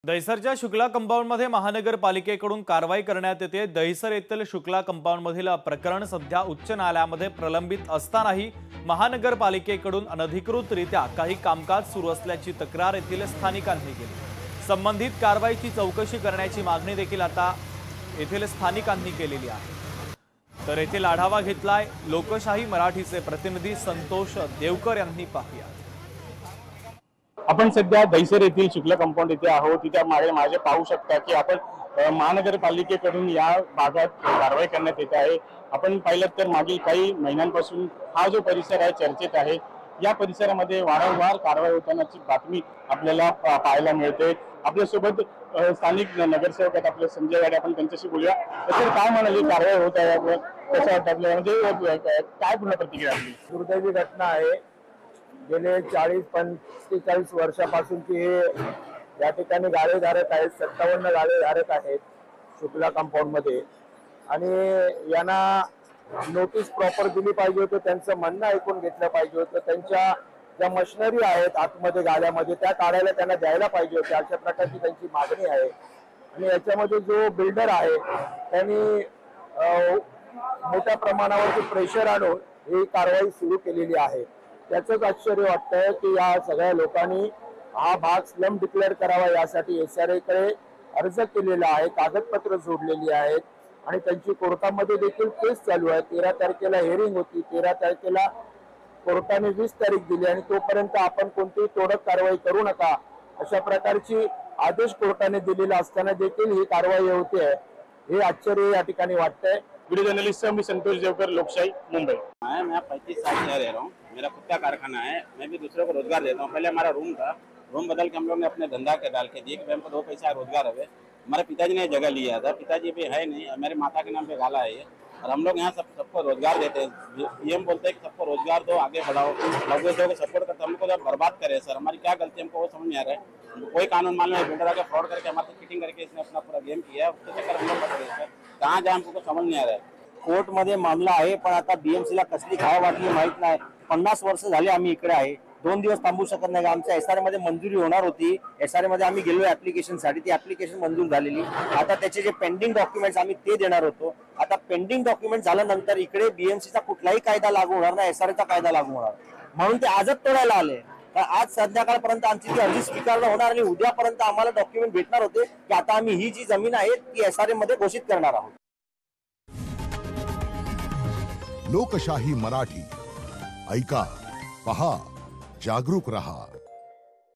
दहिसरच्या शुक्ला कंपाऊंडमध्ये महानगरपालिकेकडून कारवाई करण्यात येते। दहिसर येथील शुक्ला कंपाऊंडमधील प्रकरण सध्या उच्च न्यायालयामध्ये प्रलंबित असतानाही महानगरपालिकेकडून अनधिकृतरित्या काही कामकाज सुरू असल्याची तक्रार येथील स्थानिकांनी केली। संबंधित कारवाईची चौकशी करण्याची मागणी देखील आता येथील स्थानिकांनी केलेली आहे। तर येथील आढावा घेतलाय लोकशाही मराठीचे प्रतिनिधी संतोष देवकर यांनी। पाहूया। आपण सध्या दहिसर येथील शुक्ला कंपाऊंड येथे आहोत। तिथे माझे पाहू शकता की आपण महानगरपालिकेकडून या भागात कारवाई करण्यात येत आहे। आपण पाहिलं तर मागील काही महिन्यांपासून हा जो परिसर आहे चर्चेत आहे। या परिसरामध्ये वारंवार कारवाई होतानाची बातमी आपल्याला पाहायला मिळते। आपल्यासोबत स्थानिक नगरसेवक आहेत आपले संजय गाडे, आपण त्यांच्याशी बोलूया। तर काय म्हणाली कारवाई होत आहे, कसं वाटतं आपल्याला, म्हणजे काय पूर्ण प्रतिक्रिया आपली? दुर्दैवी घटना आहे। गेले 40-45 वर्षापासूनची हे या ठिकाणी गाळेधारक आहेत। 57 गाळेधारक आहेत शुक्ला कंपाऊंड मध्ये, आणि यांना नोटीस प्रॉपर दिली पाहिजे होतं, त्यांचं म्हणणं ऐकून घेतलं पाहिजे होतं। त्यांच्या ज्या मशिनरी आहेत आतमध्ये गाड्यामध्ये त्या काढायला त्यांना द्यायला पाहिजे होते। अशा प्रकारची त्यांची मागणी आहे। आणि याच्यामध्ये जो बिल्डर आहे त्यांनी मोठ्या प्रमाणावरती प्रेशर आणून ही कारवाई सुरू केलेली आहे। त्याचंच आश्चर्य वाटतंय की या सगळ्या लोकांनी हा भाग स्लम डिक्लेअर करावा यासाठी SRA कडे अर्ज केलेला आहे, कागदपत्र जोडलेली आहेत, आणि त्यांची कोर्टामध्ये देखील केस चालू आहे। 13 तारखेला हिअरिंग होती, 13 तारखेला कोर्टाने 20 तारीख दिली, आणि तोपर्यंत आपण कोणतीही तोडक कारवाई करू नका अशा प्रकारची आदेश कोर्टाने दिलेला असताना देखील ही कारवाई होते आहे, हे आश्चर्य या ठिकाणी वाटतंय। वीडियो जर्नलिस्ट मी संतोष देवकर, लोकशाही, मुंबई। मैं 35 साल से रह रहा हूँ। मेरा खुद का कारखाना है। मैं भी दूसरों को रोजगार देता हूँ। पहले हमारा रूम था, रूम बदल के हम लोग ने अपने धंधा के डाल के दिए कि हमको 2 पैसा रोजगार है। हमारे पिताजी ने जगह लिया था, पिताजी भी है नहीं, मेरे माता के नाम पे गाला है ये, और हम लोग यहाँ सबको रोजगार देते हैं। PM बोलते हैं कि सबको रोजगार दो, आगे बढ़ाओ, लोगों को सपोर्ट करते हैं। हमको जब बर्बाद करे सर, हमारी क्या गलती हमको वो समझ नहीं आ रहा है। कोई कानून मान लो बिल्डर आके फ्रॉड करके हमारे चीटिंग करके इसने अपना पूरा गेम किया है, उसके चक्कर हम लोग बच रहे सर। कहाँ जाए हमको समझ नहीं आ रहा है। कोर्ट मध्ये मामला आहे, पण आता BMC ला कसली खाव वाटली माहित नाही। 50 वर्ष झाले आम्ही इकडे आहे, 2 दिवस थांबू शकत नाही। आमच्या SRA मध्ये मंजुरी होणार होती, SRA मध्ये आम्ही गेलो ऍप्लिकेशन साठी, ती ऍप्लिकेशन मंजूर झालेली। आता त्याचे जे पेंडिंग डॉक्युमेंट्स आम्ही ते देणार होतो। आता पेंडिंग डॉक्युमेंट झाल्यानंतर इकडे BMC चा कुठलाही कायदा लागू होणार नाही, SRA चा कायदा लागू होणार, म्हणून ते आजच तोडायला आले। तर आज संध्याकाळपर्यंत आमची ती अर्जी स्वीकारणं होणार, आणि उद्यापर्यंत आम्हाला डॉक्युमेंट भेटणार होते की आता आम्ही ही जी जमीन आहे ती SRA मध्ये घोषित करणार आहोत। लोकशाही मराठी ऐका, पहा, जागरूक रहा।